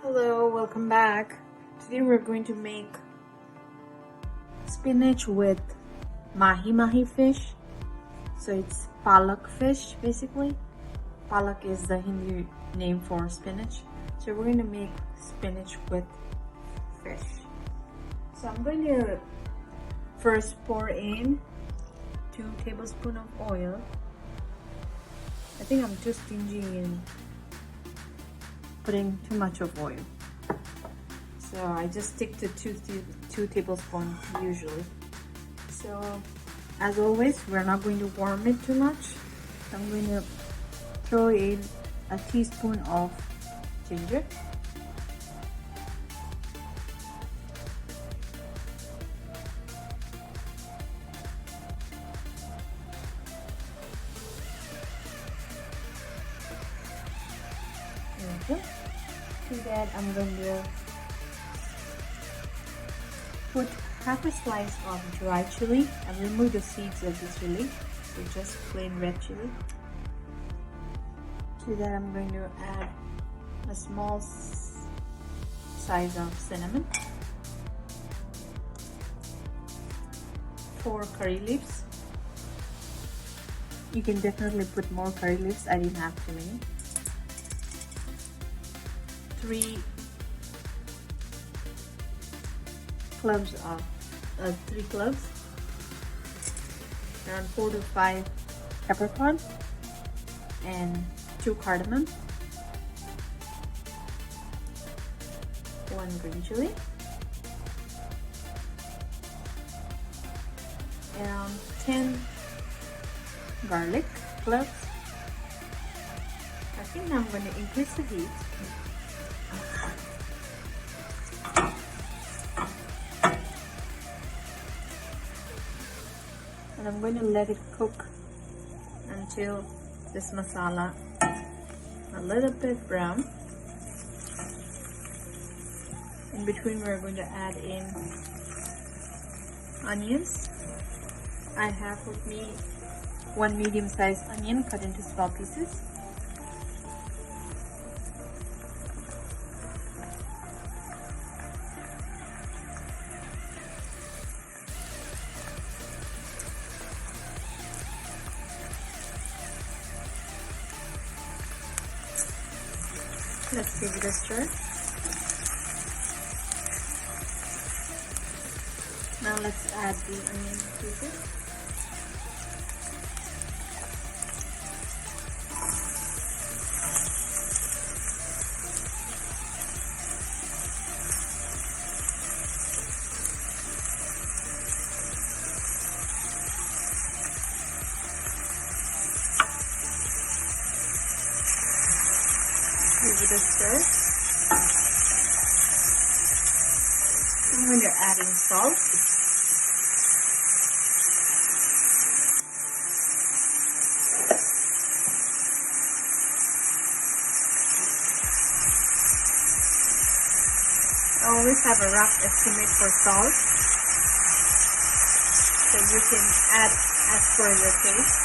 Hello, welcome back. Today we're going to make spinach with mahi fish. So it's palak fish basically. Palak is the Hindi name for spinach. So we're going to make spinach with fish. So I'm going to first pour in 2 tablespoons of oil. I think I'm too stingy in putting too much of oil, so I just stick to 2 tablespoons usually. So as always, we're not going to warm it too much. So I'm going to throw in a teaspoon of ginger, to that I'm going to put half a slice of dry chili and remove the seeds of the chili, so just plain red chili. To that I'm going to add a small size of cinnamon, 4 curry leaves. You can definitely put more curry leaves, I didn't have too many. 3 cloves, around 4 to 5 peppercorn, and 2 cardamom, 1 green chili, and 10 garlic cloves. I think I'm going to increase the heat. And I'm going to let it cook until this masala a little bit brown. In between, we're going to add in onions. I have with me 1 medium-sized onion cut into small pieces. Let's give it a stir. Now let's add the onion pieces. Give it a stir. I'm going to add in salt. I always have a rough estimate for salt, so you can add as per your taste.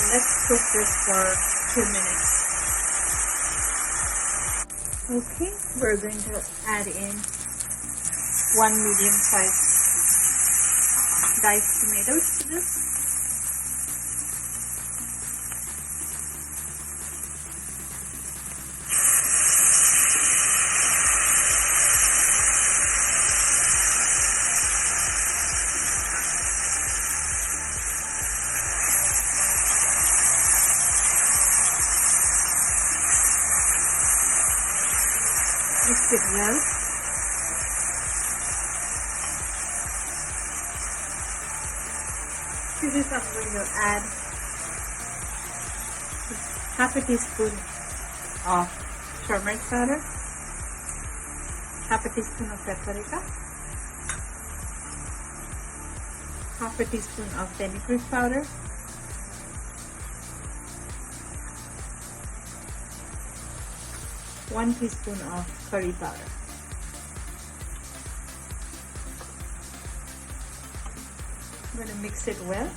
Let's cook this for 2 minutes. Okay, we're going to add in 1 medium-sized diced tomatoes to this. Mix it well. To this I'm going to add half a teaspoon of turmeric powder, half a teaspoon of paprika, half a teaspoon of fenugreek powder, 1 teaspoon of curry powder. I'm going to mix it well.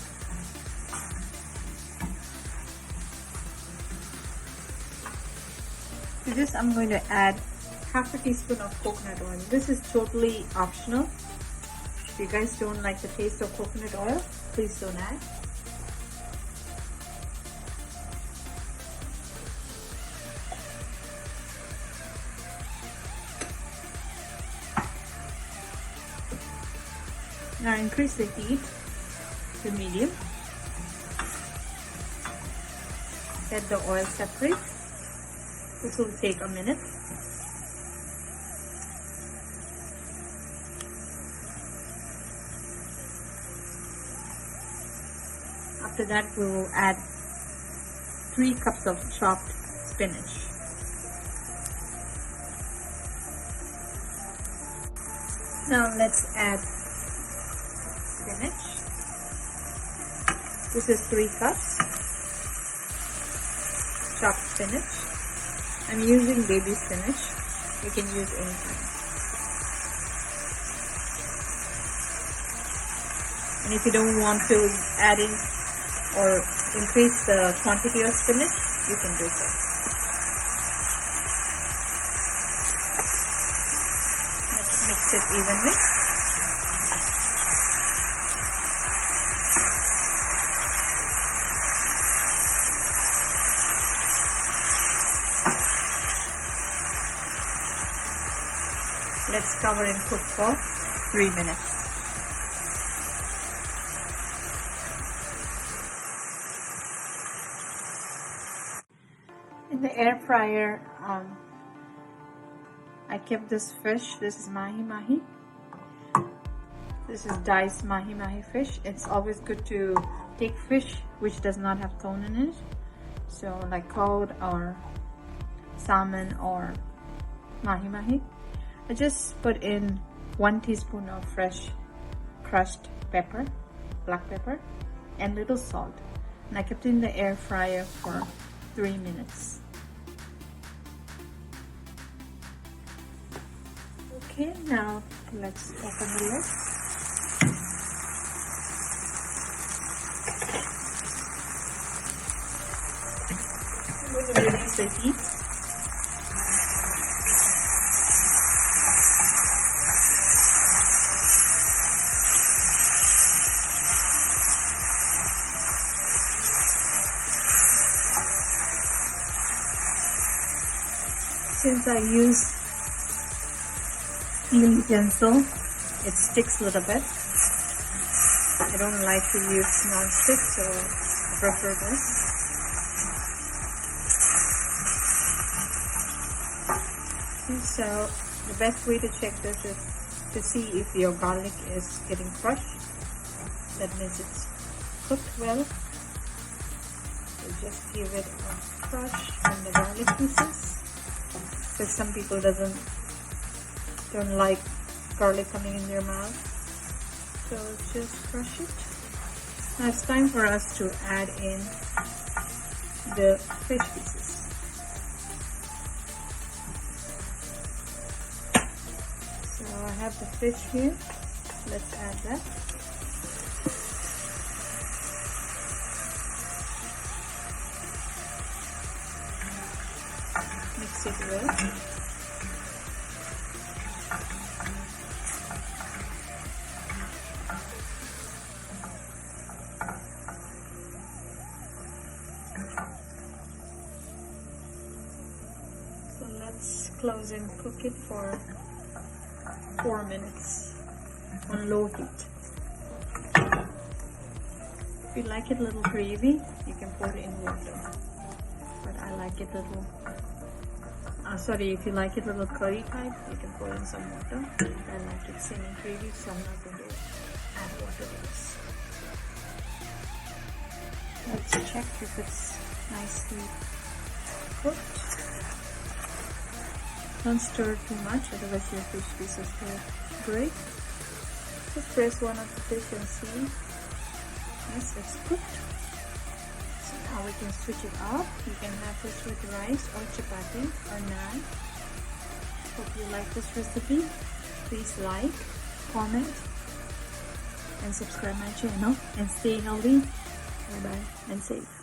To this, I'm going to add half a teaspoon of coconut oil. This is totally optional. If you guys don't like the taste of coconut oil, please don't add. Now increase the heat to medium. Let the oil separate. This will take a minute. After that, we will add 3 cups of chopped spinach. Now let's add spinach. This is 3 cups chopped spinach. I'm using baby spinach. You can use any kind. And if you don't want to add in or increase the quantity of spinach, you can do so. Let's mix it evenly. Let's cover and cook for 3 minutes. In the air fryer, I kept this fish. This is mahi-mahi. This is diced mahi-mahi fish. It's always good to take fish which does not have bone in it. So like cod or salmon or mahi-mahi. I just put in 1 teaspoon of fresh crushed pepper, black pepper, and little salt. And I kept it in the air fryer for 3 minutes. Okay, now let's open the lid. I'm going to release the heat. Since I use steel utensil, it sticks a little bit. I don't like to use non-stick, so I prefer this. So the best way to check this is to see if your garlic is getting crushed. That means it's cooked well. So just give it a crush on the garlic pieces. Because some people don't like garlic coming in their mouth, so just crush it. Now it's time for us to add in the fish pieces. So I have the fish here. Let's add that. Mix it well. So let's close and cook it for 4 minutes on low heat. If you like it a little gravy, you can pour it in water. But I like it a little if you like it a little curry type, you can pour in some water. I like it semi gravy, so I'm not going to add water to this. Let's check if it's nicely cooked. Don't stir too much, otherwise your fish pieces will break. Just press one of the fish and see. Yes, it's cooked. So now we can switch it off. You can have this with rice or chapati or naan. Hope you like this recipe. Please like, comment, and subscribe my channel. And stay healthy. Bye bye and safe.